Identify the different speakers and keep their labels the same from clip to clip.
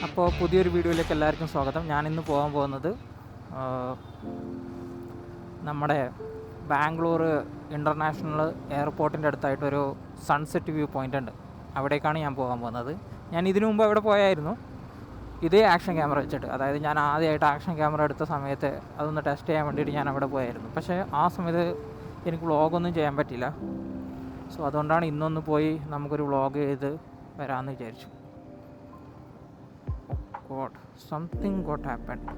Speaker 1: അപ്പോൾ പുതിയൊരു വീഡിയോയിലേക്ക് എല്ലാവർക്കും സ്വാഗതം. ഞാനിന്ന് പോകാൻ പോകുന്നത് നമ്മുടെ ബാംഗ്ലൂർ ഇൻ്റർനാഷണൽ എയർപോർട്ടിൻ്റെ അടുത്തായിട്ടൊരു സൺസെറ്റ് വ്യൂ പോയിൻ്റ് ഉണ്ട്. അവിടേക്കാണ് ഞാൻ പോകാൻ പോകുന്നത്. ഞാൻ ഇതിനു മുമ്പ് അവിടെ പോയായിരുന്നു, ഇതേ ആക്ഷൻ ക്യാമറ വെച്ചിട്ട്. അതായത് ഞാൻ ആദ്യമായിട്ട് ആക്ഷൻ ക്യാമറ എടുത്ത സമയത്ത് അതൊന്ന് ടെസ്റ്റ് ചെയ്യാൻ വേണ്ടിയിട്ട് ഞാൻ അവിടെ പോയായിരുന്നു. പക്ഷേ ആ സമയത്ത് എനിക്ക് വ്ളോഗൊന്നും ചെയ്യാൻ പറ്റില്ല. സോ അതുകൊണ്ടാണ് ഇന്നൊന്ന് പോയി നമുക്കൊരു വ്ളോഗ് ചെയ്ത് വരാമെന്ന് വിചാരിച്ചു. God, something got happened.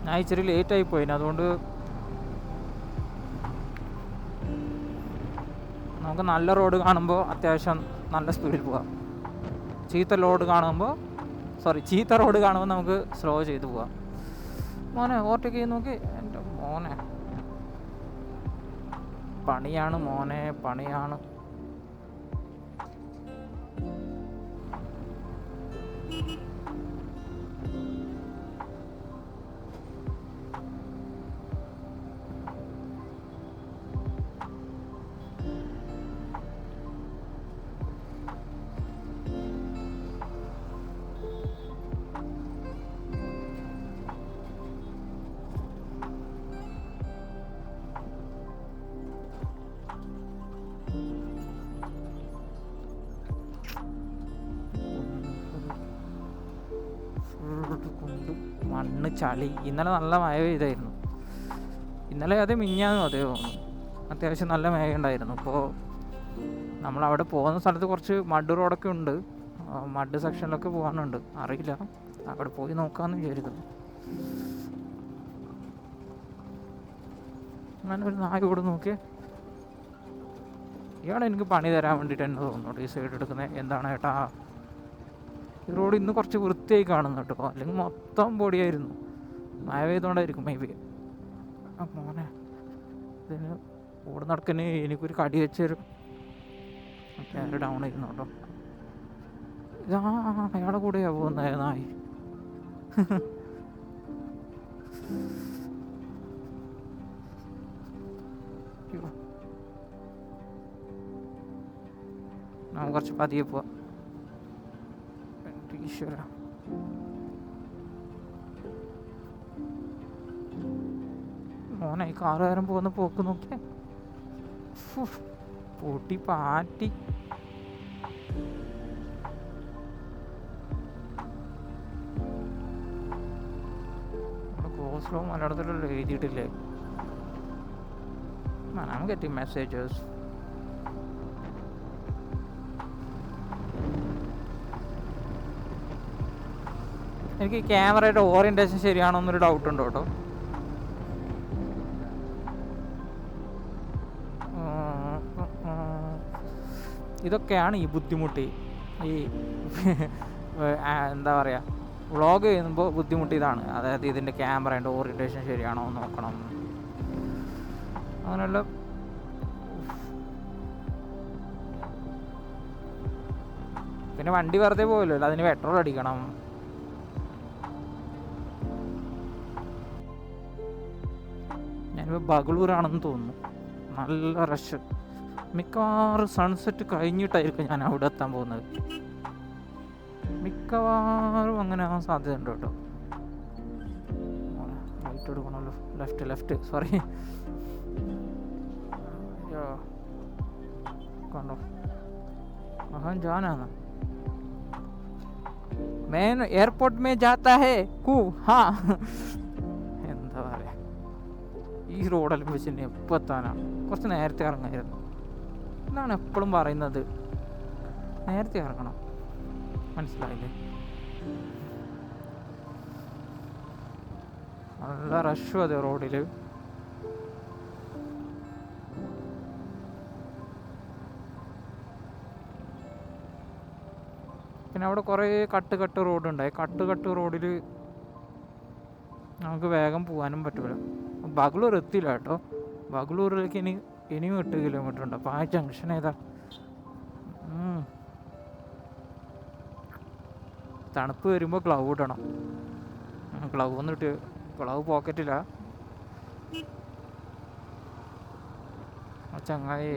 Speaker 1: ഞാൻ ഇച്ചിരി ലേറ്റായി പോയിന്, അതുകൊണ്ട് നമുക്ക് നല്ല റോഡ് കാണുമ്പോൾ അത്യാവശ്യം നല്ല സ്പീഡിൽ പോകാം. ചീത്ത റോഡ് കാണുമ്പോൾ നമുക്ക് സ്ലോ ചെയ്ത് പോകാം. മോനെ ഓവർടേക്ക് ചെയ്ത് നോക്കി. എൻ്റെ മോനെ പണിയാണ്, മോനെ പണിയാണ്. മണ്ണ്, ചളി. ഇന്നലെ നല്ല മഴ പെയ്തായിരുന്നു. ഇന്നലെ അതേ മിഞ്ഞാന്നും അതേ തോന്നുന്നു, അത്യാവശ്യം നല്ല മഴ ഉണ്ടായിരുന്നു. ഇപ്പോൾ നമ്മളവിടെ പോകുന്ന സ്ഥലത്ത് കുറച്ച് മഡ് റോഡൊക്കെ ഉണ്ട്, മഡ് സെക്ഷനിലൊക്കെ പോകാനുണ്ട്. അറിയില്ല, അവിടെ പോയി നോക്കാമെന്ന് വിചാരിക്കുന്നു. അങ്ങനെ ഒരു നായ കൂടെ നോക്കിയേ. ഇയാളെ എനിക്ക് പണി തരാൻ വേണ്ടിയിട്ട് എന്നെ തോന്നുന്നു ഈ സൈഡ് എടുക്കുന്നത്. എന്താണ് ഏട്ടാ, ഈ റോഡ് ഇന്ന് കുറച്ച് വൃത്തിയായി കാണുന്നു കേട്ടോ, അല്ലെങ്കിൽ മൊത്തം പൊടിയായിരുന്നു. മഴ പെയ്തുകൊണ്ടായിരിക്കും മേ ബി. ആ മോനെ, ഇതിന് ഓട് നടക്കന് എനിക്കൊരു കടി വെച്ചരും. ക്യാരി ഡൗൺ ആയിരുന്നു കേട്ടോ. ഇതാ അയാളെ കൂടെയാ പോകുന്നത് നായി. നമുക്ക് കുറച്ച് പതിയെ പോവാം. ഈശ്വര, മോനെ ഈ കാറുകാരൻ പോകുന്ന പോക്ക് നോക്കിയേ. പൊട്ടി പാറ്റി. ഗോസ്ലോ മലയാളത്തിലുള്ള എഴുതിയിട്ടില്ലേ? I'm getting messages. എനിക്ക് ക്യാമറയുടെ ഓറിയൻറ്റേഷൻ ശരിയാണോ എന്നൊരു ഡൗട്ട് ഉണ്ട് കേട്ടോ. ഇതൊക്കെയാണ് ഈ ബുദ്ധിമുട്ട്. ഈ എന്താ പറയുക, വ്ളോഗ് ചെയ്യുമ്പോൾ ബുദ്ധിമുട്ട് ഇതാണ്. അതായത് ഇതിൻ്റെ ക്യാമറയുടെ ഓറിയൻറ്റേഷൻ ശരിയാണോ എന്ന് നോക്കണം, അങ്ങനെയുള്ള. പിന്നെ വണ്ടി വെറുതെ പോകല്ലോ, അതിന് പെട്രോൾ അടിക്കണം. ഞാനിപ്പോൾ ബംഗളൂരാണെന്ന് തോന്നുന്നു, നല്ല റഷ്. മിക്കവാറും സൺസെറ്റ് കഴിഞ്ഞിട്ടായിരിക്കും ഞാൻ അവിടെ എത്താൻ പോകുന്നത്. മിക്കവാറും അങ്ങനെ ആവാൻ സാധ്യത ഉണ്ട് കേട്ടോ. റൈറ്റ് എടുക്കണമല്ലോ, ലെഫ്റ്റ് സോറി. കണ്ടോ, മഹാൻ ജാനാണ്. മെയിൻ എയർപോർട്ട് മേ ജാത്താ ഹേ കൂ. ഹാ, എന്താ പറയാ, ഈ റോഡെല്ലാം വെച്ച് എപ്പോൾ എത്താനാണ്? കുറച്ച് നേരത്തെ ഇറങ്ങായിരുന്നു. ഇതാണ് എപ്പോഴും പറയുന്നത്, നേരത്തെ ഇറങ്ങണം. മനസ്സിലായില്ലേ? നല്ല റഷും അതെ റോഡിൽ. പിന്നെ അവിടെ കുറേ കട്ട് റോഡുണ്ടായി. കട്ട് റോഡിൽ നമുക്ക് വേഗം പോകാനും പറ്റില്ല. ബാഗ്ലൂർ എത്തിയില്ല കേട്ടോ. ബാഗ്ലൂരിലേക്ക് ഇനിയും 8 കിലോമീറ്റർ ഉണ്ട്. അപ്പോൾ ആ ജംഗ്ഷൻ ഏതാ? തണുപ്പ് വരുമ്പോൾ ഗ്ലൗ ഇടണം. ഗ്ലൗ ഒന്നും ഇട്ട്, ഗ്ലൗ പോക്കറ്റില്ല. ആ ചങ്ങായി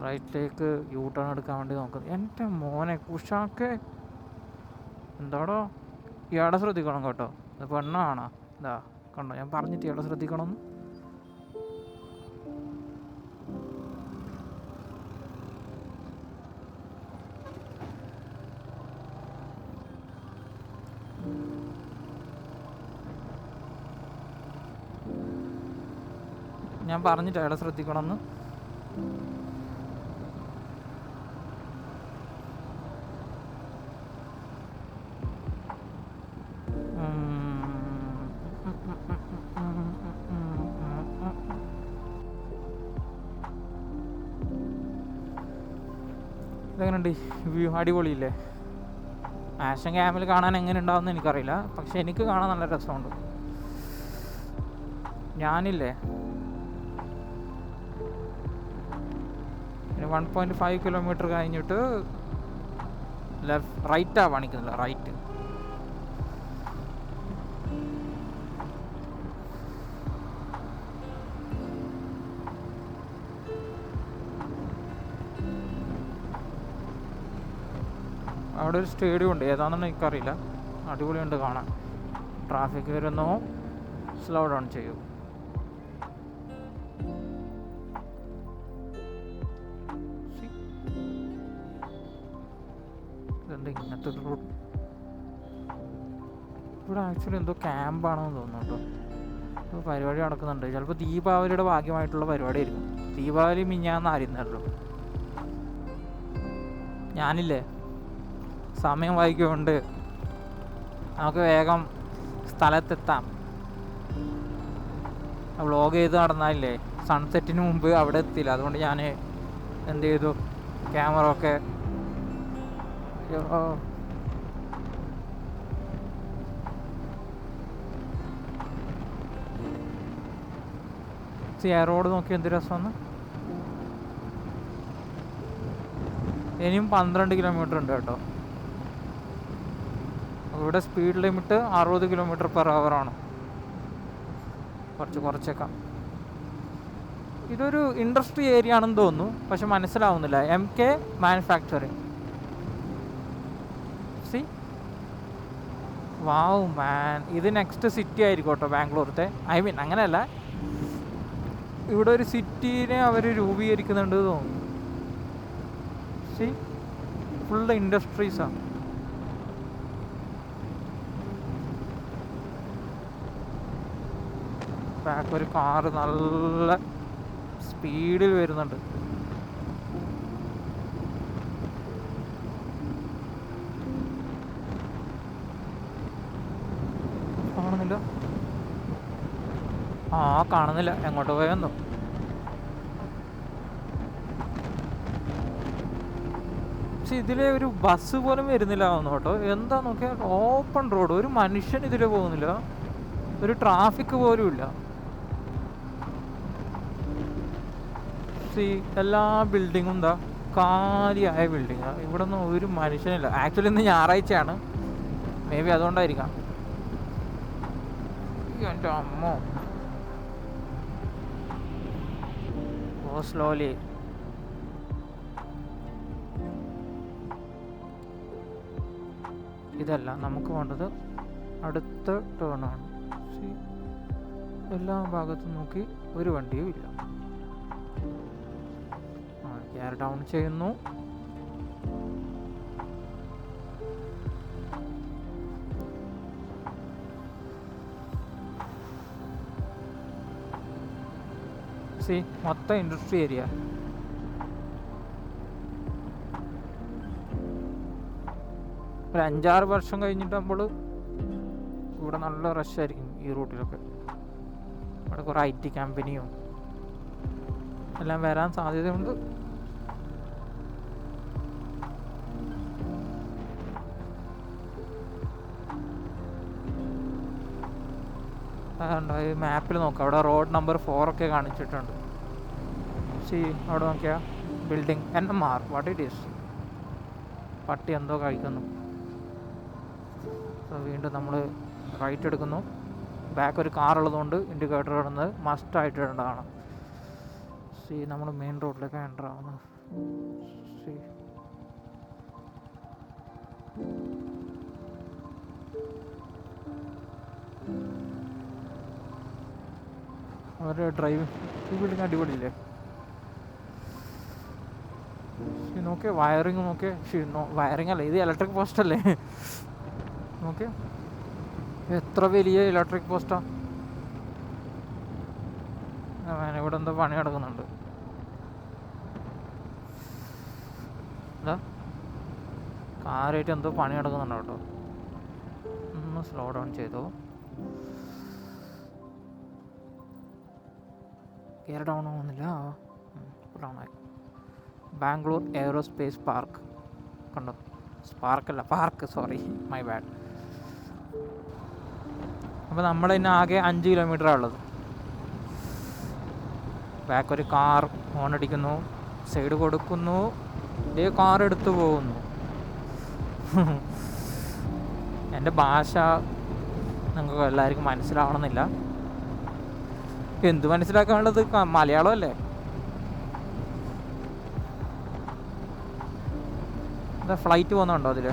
Speaker 1: റൈറ്റിലേക്ക് യൂ ടേൺ എടുക്കാൻ വേണ്ടി നോക്കുന്നത്. എൻ്റെ മോനെ കുഷാക്കെ എന്താടോ, ഇയാളെ ശ്രദ്ധിക്കണം കേട്ടോ. ഇത് പെണ്ണാണോ? ഇതാ കണ്ടോ, ഞാൻ പറഞ്ഞിട്ട് ഇയാളെ ശ്രദ്ധിക്കണമെന്ന്. ഞാൻ പറഞ്ഞിട്ട് അയാളെ ശ്രദ്ധിക്കണമെന്ന്. ഇതെങ്ങനെയുണ്ട് വ്യൂ? അടിപൊളിയില്ലേ? ആഷൻ ക്യാമ്പിൽ കാണാൻ എങ്ങനെ ഉണ്ടാവുമെന്ന് എനിക്കറിയില്ല, പക്ഷെ എനിക്ക് കാണാൻ നല്ല രസമുണ്ട്. ഞാനില്ലേ 1.5 കിലോമീറ്റർ കഴിഞ്ഞിട്ട് റൈറ്റാണ് കാണിക്കുന്നില്ല, റൈറ്റ്. അവിടെ ഒരു സ്റ്റേഡിയം ഉണ്ട്, ഏതാണെന്ന് എനിക്കറിയില്ല. അടിപൊളിയുണ്ട് കാണാൻ. ട്രാഫിക് വരുന്നു, സ്ലോ ഡൗൺ ചെയ്യൂ. ഇതെന്താ ഇങ്ങനത്തെ ഒരു റൂട്ട്? ഇവിടെ ആക്ച്വലി എന്തോ ക്യാമ്പാണെന്ന് തോന്നുന്നു കേട്ടോ. ഇപ്പോൾ പരിപാടി നടക്കുന്നുണ്ട്. ചിലപ്പോൾ ദീപാവലിയുടെ ഭാഗ്യമായിട്ടുള്ള പരിപാടി ആയിരിക്കും. ദീപാവലി മിഞ്ഞാന്നായിരുന്നല്ലോ. ഞാനില്ലേ സമയം വൈകിയുണ്ട്, നമുക്ക് വേഗം സ്ഥലത്തെത്താം. വ്ളോഗ് ചെയ്ത് നടന്നാലേ സൺസെറ്റിന് മുമ്പ് അവിടെ എത്തില്ല. അതുകൊണ്ട് ഞാൻ എന്ത് ചെയ്തു, ക്യാമറ ഒക്കെ റോഡ് നോക്കി എന്ത് രസമെന്ന്. ഇനിയും 12 കിലോമീറ്റർ ഉണ്ട് കേട്ടോ. ഇവിടെ സ്പീഡ് ലിമിറ്റ് 60 km/h ആണ്. കുറച്ചേക്കാം. ഇതൊരു ഇൻഡസ്ട്രി ഏരിയ ആണെന്ന് തോന്നുന്നു, പക്ഷെ മനസ്സിലാവുന്നില്ല. MK manufacturing. സി വാവ് മാൻ, ഇത് നെക്സ്റ്റ് സിറ്റി ആയിരിക്കും കേട്ടോ ബാംഗ്ലൂരത്തെ. ഐ മീൻ അങ്ങനെയല്ല, ഇവിടെ ഒരു സിറ്റീനെ അവർ രൂപീകരിക്കുന്നുണ്ട് തോന്നുന്നു. സി ഫുള്ള് ഇൻഡസ്ട്രീസാണ്. ബാക്ക് ഒരു കാറ് നല്ല സ്പീഡിൽ വരുന്നുണ്ട്. കാണുന്നില്ല, കാണുന്നില്ല. എങ്ങോട്ട് പോയെന്നോ. പക്ഷെ ഇതിലെ ഒരു ബസ് പോലും വരുന്നില്ല തോന്നുന്നു കേട്ടോ. എന്താ നോക്കിയാൽ ഓപ്പൺ റോഡ്, ഒരു മനുഷ്യൻ ഇതിലെ പോകുന്നില്ല, ഒരു ട്രാഫിക് പോലും ഇല്ല. എല്ലാ ബിൽഡിങ്ങും എന്താ കാലിയായ ബിൽഡിങ്ങാണ്. ഇവിടെ ഒന്നും ഒരു മനുഷ്യനില്ല. ആക്ച്വലി ഇന്ന് ഞായറാഴ്ചയാണ്, മേ ബി അതുകൊണ്ടായിരിക്കാം. എൻ്റെ അമ്മോ, ഓ സ്ലോലി. ഇതല്ല നമുക്ക് വേണ്ടത്, അടുത്ത ടേണാണ്. എല്ലാ ഭാഗത്തും നോക്കി ഒരു വണ്ടിയും ഇല്ല. ഗിയർ ഡൗൺ ചെയ്യുന്നു. മൊത്തം ഇൻഡസ്ട്രി ഏരിയ. ഒരു 5-6 വർഷം കഴിഞ്ഞിട്ടാകുമ്പോൾ ഇവിടെ നല്ല റഷ് ആയിരിക്കും ഈ റൂട്ടിലൊക്കെ. ഇവിടെ കുറേ IT കമ്പനിയും എല്ലാം വരാൻ സാധ്യതയുണ്ട്. അതുകൊണ്ട് ഈ മാപ്പിൽ നോക്കാം, അവിടെ റോഡ് നമ്പർ 4 ഒക്കെ കാണിച്ചിട്ടുണ്ട്. അവിടെ നോക്കിയാൽ building NMR, what it is. പട്ടി എന്തോ കഴിക്കുന്നു. വീണ്ടും നമ്മൾ റൈറ്റ് എടുക്കുന്നു. ബാക്ക് ഒരു കാർ ഉള്ളതുകൊണ്ട് ഇൻഡിക്കേറ്റർ ഇടുന്നത് മസ്റ്റായിട്ട് ഇടേണ്ടതാണ്. നമ്മൾ മെയിൻ റോഡിലേക്ക് എൻ്റർ ആവുന്നു. അവരുടെ ഡ്രൈവ് ഈ ബിൽഡിങ് അടിപൊളിയില്ലേ. നോക്കിയ വയറിങ് നോക്കിയ വയറിങ് അല്ല, ഇത് ഇലക്ട്രിക് പോസ്റ്റ് അല്ലേ. നോക്കിയ എത്ര വലിയ ഇലക്ട്രിക് പോസ്റ്റാ. ഇവിടെ എന്തോ പണി നടക്കുന്നുണ്ട്. എന്താ കാറായിട്ട് എന്തോ പണി നടക്കുന്നുണ്ടോ കേട്ടോ. ഒന്ന് സ്ലോ ഡൗൺ ചെയ്തോ. ഗിയർ ഡൗൺ ആവുന്നില്ല. ഡൗണായി. ബാംഗ്ലൂർ എയറോസ്പേസ് പാർക്ക് കണ്ടോ. സ്പാർക്കല്ല, പാർക്ക്, സോറി, മൈ ബാഡ്. അപ്പോൾ നമ്മളിന്ന് ആകെ 5 കിലോമീറ്ററാണ് ഉള്ളത്. ബാക്ക് ഒരു കാർ ഹോണടിക്കുന്നു, സൈഡ് കൊടുക്കുന്നു, ഇതേ കാർ എടുത്തു പോകുന്നു. എൻ്റെ ഭാഷ നിങ്ങൾക്ക് എല്ലാവർക്കും മനസ്സിലാവണമെന്നില്ല. എന്ത് മനസ്സിലാക്കാനുള്ളത്, മലയാളമല്ലേ. എന്താ ഫ്ലൈറ്റ് പോകുന്നുണ്ടോ അതിൽ?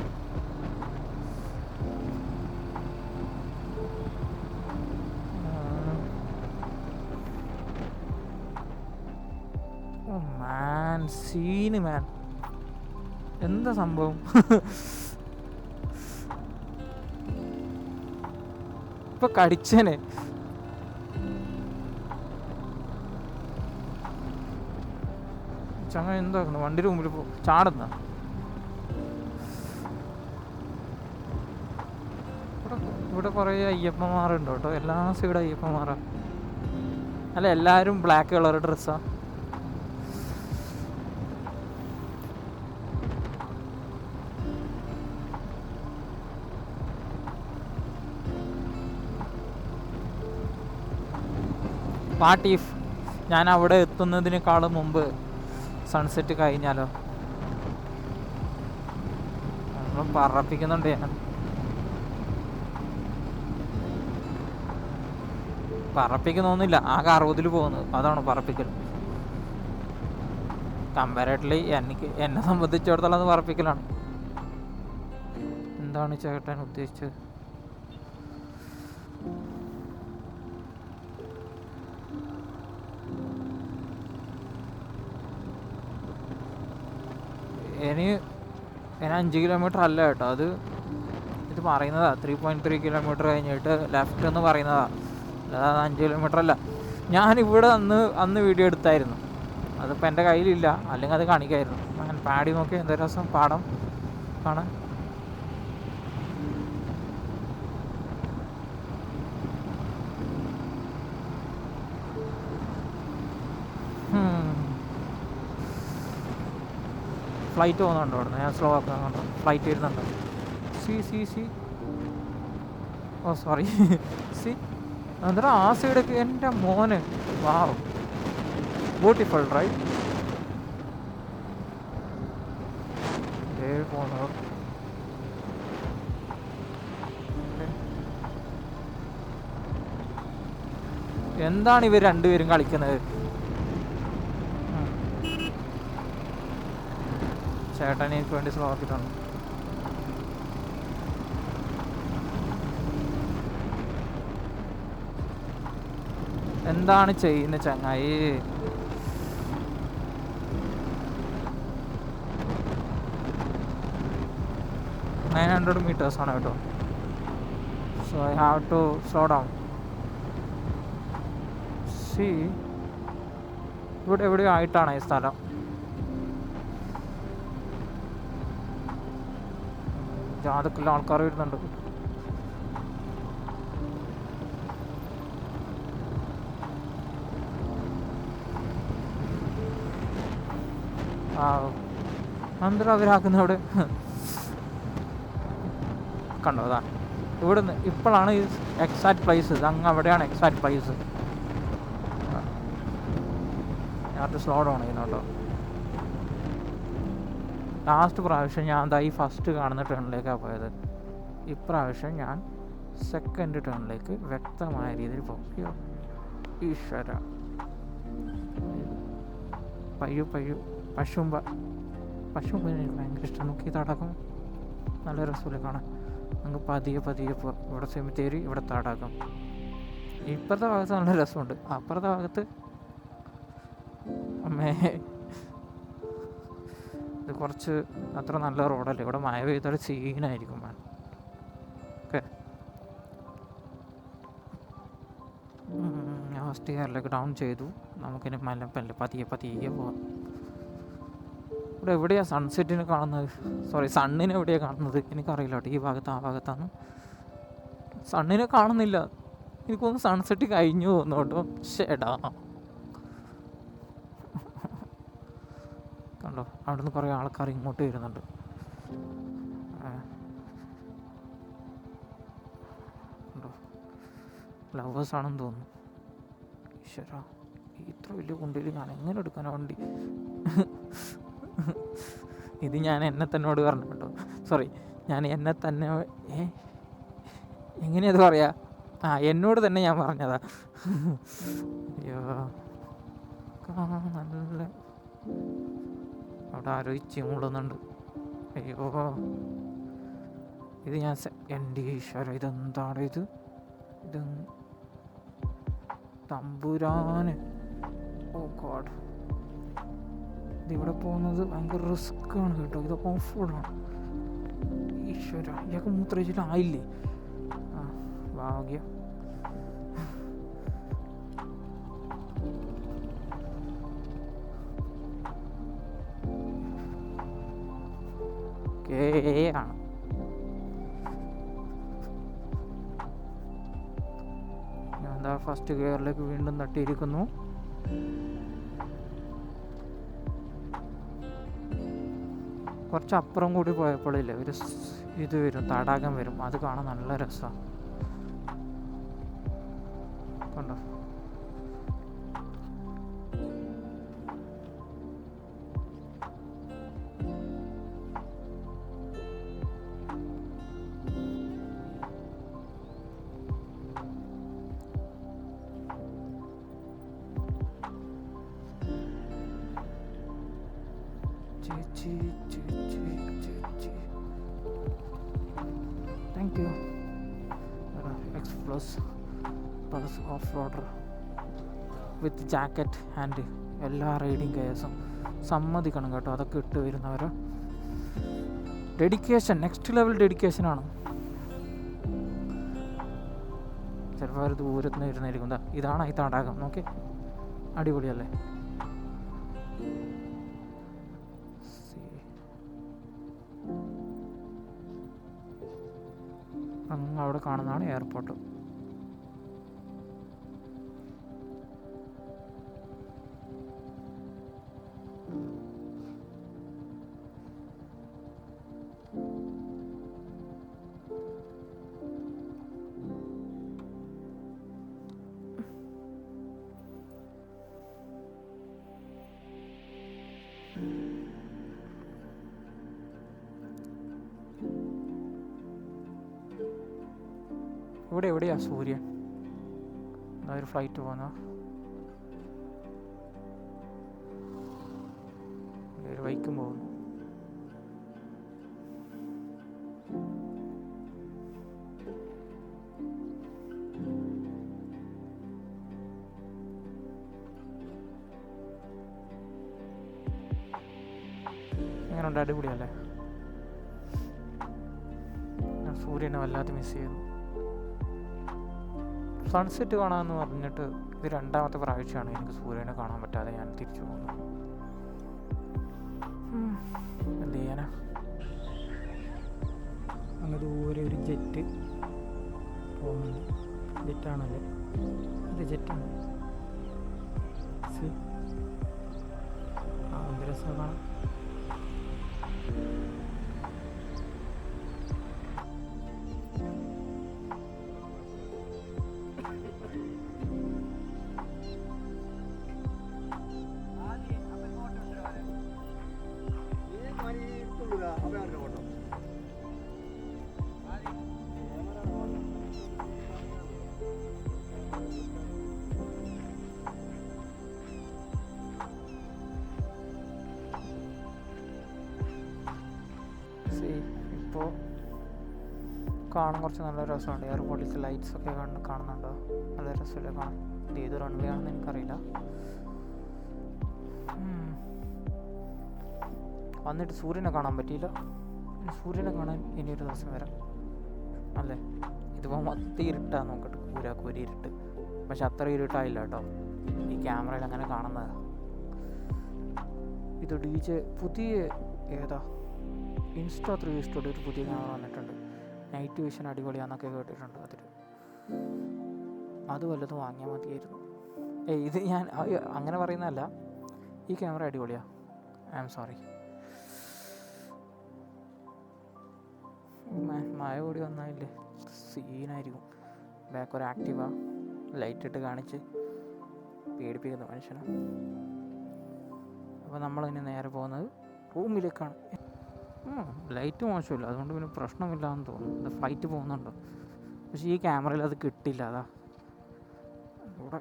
Speaker 1: സീന് മാൻ, എന്താ സംഭവം? ഇപ്പൊ കടിച്ചേനെ. ചങ്ങ എന്താക്കുന്നു, വണ്ടിയുടെ മുമ്പിൽ ചാടുന്ന. ഇവിടെ കുറേ അയ്യപ്പന്മാരുണ്ട് കേട്ടോ. എല്ലാ സൈഡും അയ്യപ്പന്മാരാ. അല്ല, എല്ലാവരും ബ്ലാക്ക് കളർ ഡ്രസ്സാ. വാട്ട് ഇഫ് ഞാൻ അവിടെ എത്തുന്നതിനേക്കാളും മുമ്പ് സൺസെറ്റ് കഴിഞ്ഞാലോ? നമ്മൾ പറപ്പിക്കുന്നുണ്ട്. ഞാൻ പറപ്പിക്കുന്നൊന്നുമില്ല, ആകെ 60 പോകുന്നത്, അതാണ് പറപ്പിക്കൽ. കമ്പാരേറ്റീവ്ലി എന്നെ സംബന്ധിച്ചിടത്തോളം അത് പറപ്പിക്കലാണ്. എന്താണ് ചേട്ടൻ ഉദ്ദേശിച്ചത്? ഇനി 5 കിലോമീറ്റർ അല്ല കേട്ടോ, ഇത് പറയുന്നതാ. 3.3 കിലോമീറ്റർ കഴിഞ്ഞിട്ട് ലെഫ്റ്റ് എന്ന് പറയുന്നതാ, അല്ലാതെ 5 കിലോമീറ്റർ അല്ല. ഞാനിവിടെ അന്ന് വീഡിയോ എടുത്തായിരുന്നു, അതിപ്പോൾ എൻ്റെ കയ്യിലില്ല, അല്ലെങ്കിൽ അത് കാണിക്കായിരുന്നു. ഞാൻ പാടി നോക്കി, എന്തൊരു രസം പാടം കാണാൻ. ഫ്ലൈറ്റ് പോകുന്നുണ്ടോ അവിടെ നിന്ന്? ഞാൻ സ്ലോ ആക്കുന്നുണ്ടോ? ഫ്ലൈറ്റ് വരുന്നുണ്ടോ? സി ഓ സോറി. എന്നിട്ട് ആ സൈഡൊക്കെ എൻ്റെ മോന്, വാവ്, ബ്യൂട്ടിഫുൾ റൈറ്റ്. പോകുന്നത് എന്താണ് ഇവർ രണ്ടുപേരും കളിക്കുന്നത്? ചേട്ടൻ എനിക്ക് വേണ്ടി സ്ലോ ആക്കിയിട്ടുണ്ട്. എന്താണ് ചെയ്യുന്നത് ചങ്ങായി? $900 meters ആണ് കേട്ടോ. So I have to slow down. ഇവിടെ എവിടെയോ ആയിട്ടാണ് ഈ സ്ഥലം. ജാതക്കുള്ള ആൾക്കാർ വരുന്നുണ്ട്. എന്താ അവരാക്കുന്ന അവിടെ കണ്ടോ? അതാ ഇവിടുന്ന് ഇപ്പോഴാണ് ഈ എക്സാക്ട് പ്ലേസ്. ഇത് അങ്ങ് അവിടെയാണ് എക്സാക്ട് പ്ലേസ്. ഞാൻ സ്ലോ ഡൗൺ ചെയ്യുന്നുണ്ടോ. ലാസ്റ്റ് പ്രാവശ്യം ഞാൻ എന്താ ഈ ഫസ്റ്റ് കാണുന്ന ടേണിലേക്കാണ് പോയത്. ഇപ്രാവശ്യം ഞാൻ സെക്കൻഡ് ടേണിലേക്ക് വ്യക്തമായ രീതിയിൽ പോകും. ഈശ്വര, പശുമ്പ എനിക്ക് ഭയങ്കര ഇഷ്ടം. നമുക്ക് തടാകം നല്ല രസമില്ല കാണാൻ. നമുക്ക് പതിയെ ഇവിടെ സെമിത്തേരി, ഇവിടെ തടാകം. ഇപ്പുറത്തെ ഭാഗത്ത് നല്ല രസമുണ്ട്. അപ്പുറത്തെ ഭാഗത്ത് അമ്മേ ഇത് കുറച്ച് അത്ര നല്ല റോഡല്ലേ. ഇവിടെ മഴ പെയ്തൊരു സീനായിരിക്കും വേണം. ഓക്കെ, ഞാൻ ഫസ്റ്റ് ഗിയറിലേക്ക് ഡൗൺ ചെയ്തു. നമുക്കിനി മല്ലപ്പല്ലേ പതിയെ പോവാം. ഇവിടെ എവിടെയാണ് സൺസെറ്റിന് കാണുന്നത്? സോറി, സണ്ണിനെ എവിടെയാണ് കാണുന്നത്? എനിക്കറിയില്ല കേട്ടോ. ഈ ഭാഗത്ത് ആ ഭാഗത്താണ് സണ്ണിനെ കാണുന്നില്ല. എനിക്കൊന്ന് സൺസെറ്റ് കഴിഞ്ഞു പോകുന്നു കേട്ടോ. ഷേടാ, കണ്ടോ അവിടെ നിന്ന് കുറേ ആൾക്കാർ ഇങ്ങോട്ട് വരുന്നുണ്ട്. കണ്ടോ, ലവേഴ്സാണെന്ന് തോന്നുന്നു. ഈശ്വര, ഇത്ര വലിയ കുണ്ടിൽ ഞാൻ എങ്ങനെ എടുക്കാനാ വണ്ടി? ഇത് ഞാൻ എന്നെ തന്നോട് പറഞ്ഞു കേട്ടോ. സോറി, ഞാൻ എന്നെ തന്നെ എങ്ങനെയത് പറയാ? എന്നോട് തന്നെ ഞാൻ പറഞ്ഞതാ. അയ്യോ, നല്ല അവിടെ ആലോചിച്ച് മൂടുന്നുണ്ട്. അയ്യോ, ഇത് ഞാൻ എൻ്റെ ഈശ്വര, ഇതെന്താണ് ഇത്? തമ്പുരാന്, ഓ ഗോഡ്. ഇതിവിടെ പോകുന്നത് ഭയങ്കര റിസ്ക്കാണ് കേട്ടോ. ഇത് ഓഫ് റോഡാണ്. ഈശ്വര, ഇയാൾക്ക് മൂത്രയിച്ചിട്ടായില്ലേ? ഭാഗ്യം. ആണ് ഞാൻ എന്താ ഫസ്റ്റ് ഗിയറിലേക്ക് വീണ്ടും തട്ടിയിരിക്കുന്നു. കുറച്ച് അപ്പുറം കൂടി പോയപ്പോഴില്ലേ ഒരു ഇത് വരും, തടാകം വരും. അത് കാണാൻ നല്ല രസമാണ്. കണ്ടോ, thank you. Explores plus of റോഡർ with jacket and എല്ലാ റൈഡിങ് കേസും സമ്മതിക്കണം കേട്ടോ. അതൊക്കെ ഇട്ട് വരുന്നവരെ ഡെഡിക്കേഷൻ, നെക്സ്റ്റ് ലെവൽ ഡെഡിക്കേഷനാണ്. ചിലപ്പോൾ അവർ ദൂരത്ത് നിന്ന് ഇരുന്നായിരിക്കും. ഇതാണ് ഈ തടാകം. നോക്കി, അടിപൊളിയല്ലേ? അങ്ങ് അവിടെ കാണുന്നതാണ് എയർപോർട്ട്. എവിടെയാ സൂര്യൻ? ഒരു ഫ്ലൈറ്റ് പോകുന്ന ഒരു ബൈക്കും പോകുന്നു. എങ്ങനെയുണ്ട്? അടിപൊളിയല്ലേ? ഞാൻ സൂര്യനെ വല്ലാതെ മിസ് ചെയ്യുന്നു. സൺസെറ്റ് കാണാമെന്ന് പറഞ്ഞിട്ട് ഇത് രണ്ടാമത്തെ പ്രാവശ്യമാണ് എനിക്ക് സൂര്യനെ കാണാൻ പറ്റാതെ ഞാൻ തിരിച്ചു പോകുന്നത്. എന്ത് ചെയ്യാനാ? അങ്ങ് ദൂരെ ഒരു ജെറ്റ് പോകുന്നുണ്ട്. ജെറ്റാണല്ലേ? ഇത് ജെറ്റാണ്. എന്ത് രസം കാണാം. കാണാൻ കുറച്ച് നല്ല രസമുണ്ട്. എയർപോർട്ടിലത്തെ ലൈറ്റ്സ് ഒക്കെ കാണുന്നുണ്ടോ? നല്ല രസമല്ലേ കാണാൻ. ഇത് ഏത് റൺവേ ആണെന്ന് എനിക്കറിയില്ല. വന്നിട്ട് സൂര്യനെ കാണാൻ പറ്റിയില്ല. സൂര്യനെ കാണാൻ ഇനിയൊരു ദിവസം വരാം അല്ലേ. ഇതിപ്പോൾ മൊത്തം ഇരുട്ടാണ്, നോക്കട്ടെ, കൂരാക്കൂരി ഇരുട്ട്. പക്ഷെ അത്ര ഇരുട്ടായില്ല കേട്ടോ, ഈ ക്യാമറയിൽ അങ്ങനെ കാണുന്നതാണ്. ഇത് DJ പുതിയ ഏതാ Insta360 ഒരു പുതിയ ക്യാമറ വന്നിട്ടുണ്ട്. നൈറ്റ് വിഷൻ അടിപൊളിയാന്നൊക്കെ കേട്ടിട്ടുണ്ട്. അത് വല്ലതും വാങ്ങിയാൽ മതിയായിരുന്നു. ഇത് ഞാൻ അങ്ങനെ പറയുന്നതല്ല, ഈ ക്യാമറ അടിപൊളിയാണ്. I am sorry. മഴ കൂടി വന്നായില്ലേ സീനായിരിക്കും. ബാക്ക് ഒരു ആക്റ്റീവാ, ലൈറ്റ് ഇട്ട് കാണിച്ച് പേടിപ്പിക്കുന്ന മനുഷ്യനാണ്. അപ്പോൾ നമ്മളിനി നേരെ പോകുന്നത് റൂമിലേക്കാണ്. ലൈറ്റ് മോശമില്ല, അതുകൊണ്ട് പിന്നെ പ്രശ്നമില്ല എന്ന് തോന്നുന്നു. ഇത് ഫ്ലൈറ്റ് പോകുന്നുണ്ടോ? പക്ഷേ ഈ ക്യാമറയിൽ അത് കിട്ടില്ല. അതാ ഇവിടെ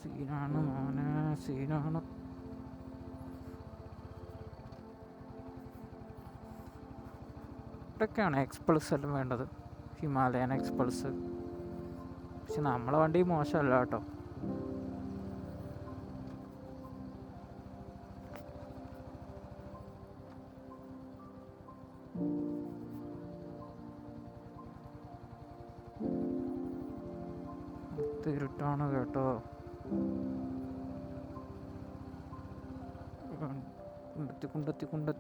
Speaker 1: സീനാണ് മോനെ, സീനാണ്. ഇവിടെയൊക്കെയാണ് എക്സ്പൾസ് എല്ലാം വേണ്ടത്, ഹിമാലയൻ എക്സ്പൾസ്. പക്ഷെ നമ്മളെ വണ്ടി മോശമല്ല കേട്ടോ. ഇരുട്ടാണ് കേട്ടോ. കുണ്ടെത്തി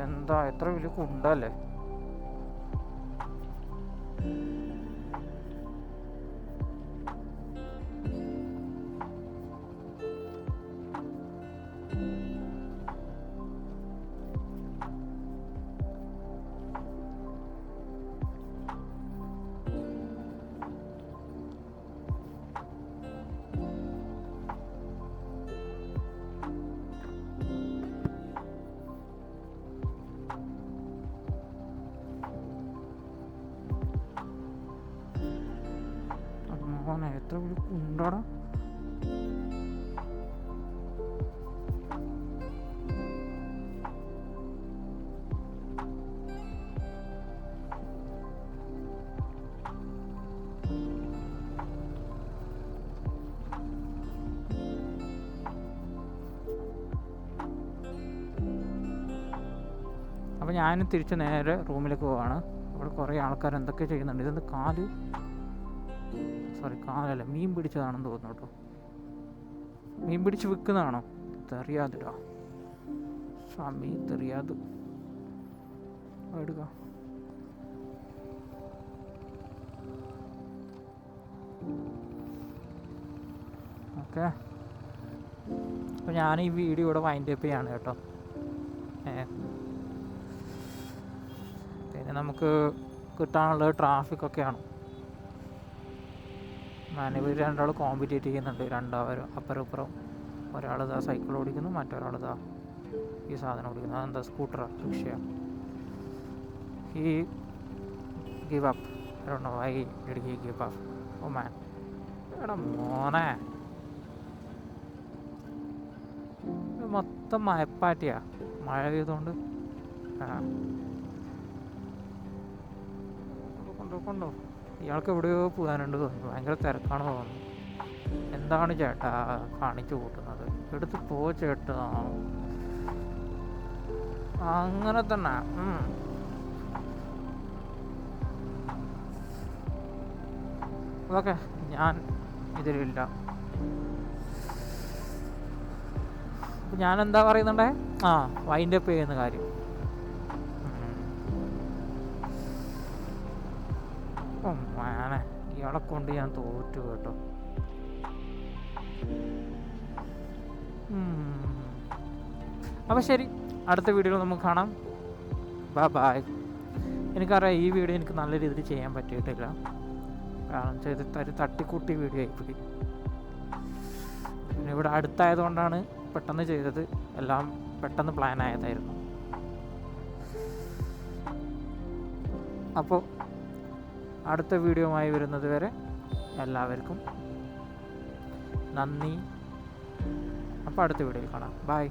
Speaker 1: എന്താ എത്ര വലിയ കുണ്ടല്ലേ. എത്ര വലിയ കുണ്ടാടാ. അപ്പോൾ ഞാൻ തിരിച്ച് നേരെ റൂമിലേക്ക് പോവാണ്. അവിടെ കുറേ ആൾക്കാർ എന്തൊക്കെ ചെയ്യുന്നുണ്ട്. ഇതെന്ത് കാലല്ല, മീൻ പിടിച്ചതാണെന്ന് തോന്നുന്നു കേട്ടോ. മീൻ പിടിച്ച് വിൽക്കുന്നതാണോ? തെറിയാതിടാ സ്വാമി, തെറിയാത് എടുക്കാം. ഓക്കെ, അപ്പോൾ ഞാൻ ഈ വീഡിയോ ഇവിടെ വൈൻഡ് അപ്പ് ചെയ്യാണ് കേട്ടോ. പിന്നെ നമുക്ക് കിട്ടാനുള്ളത് ട്രാഫിക്കൊക്കെയാണ്. ഇവർ രണ്ടാൾ കോമ്പറ്റേറ്റ് ചെയ്യുന്നുണ്ട്, രണ്ടാവരും അപ്പുറം ഇപ്പുറം. ഒരാളിതാ സൈക്കിൾ ഓടിക്കുന്നു, മറ്റൊരാളിതാ ഈ സാധനം ഓടിക്കുന്നു. അതെന്താ സ്കൂട്ടറാ, റിക്ഷയാ. ഈ give up, I don't know why did he give up. Oh man, എടാ മോനെ, മൊത്തം മയപ്പാറ്റിയാ, മഴ പെയ്തുകൊണ്ട്. കൊണ്ടോ ഇയാൾക്ക് എവിടെയോ പോകാനുണ്ട് തോന്നുന്നു. ഭയങ്കര തിരക്കാണ് തോന്നുന്നു. എന്താണ് ചേട്ടാ കാണിച്ചു കൂട്ടുന്നത്? എടുത്ത് പോ ചേട്ടാ. അങ്ങനെ തന്നെ. ഓക്കെ, ഞാൻ ഇതിലില്ല. അപ്പം ഞാനെന്താ പറയുന്നുണ്ടേ, വൈൻഡ് അപ്പ് ചെയ്യുന്ന കാര്യം. മാനെ, ഇയാളെ കൊണ്ട് ഞാൻ തോറ്റു കേട്ടോ. അപ്പോൾ ശരി, അടുത്ത വീഡിയോയിൽ നമുക്ക് കാണാം. ബൈ. എനിക്കറിയാം ഈ വീഡിയോ എനിക്ക് നല്ല രീതിയിൽ ചെയ്യാൻ പറ്റിയിട്ടില്ല, കാരണം ചെയ്തിട്ട് ഒരു തട്ടിക്കൂട്ടി വീഡിയോ ആയിപ്പോയി. പിന്നെ ഇവിടെ അടുത്തായതുകൊണ്ടാണ് പെട്ടെന്ന് ചെയ്തത്, എല്ലാം പെട്ടെന്ന് പ്ലാൻ ആയതായിരുന്നു. അപ്പോൾ അടുത്ത വീഡിയോയുമായി വരുന്നത് വരെ എല്ലാവർക്കും നന്ദി. അപ്പോൾ അടുത്ത വീഡിയോയിൽ കാണാം. ബൈ.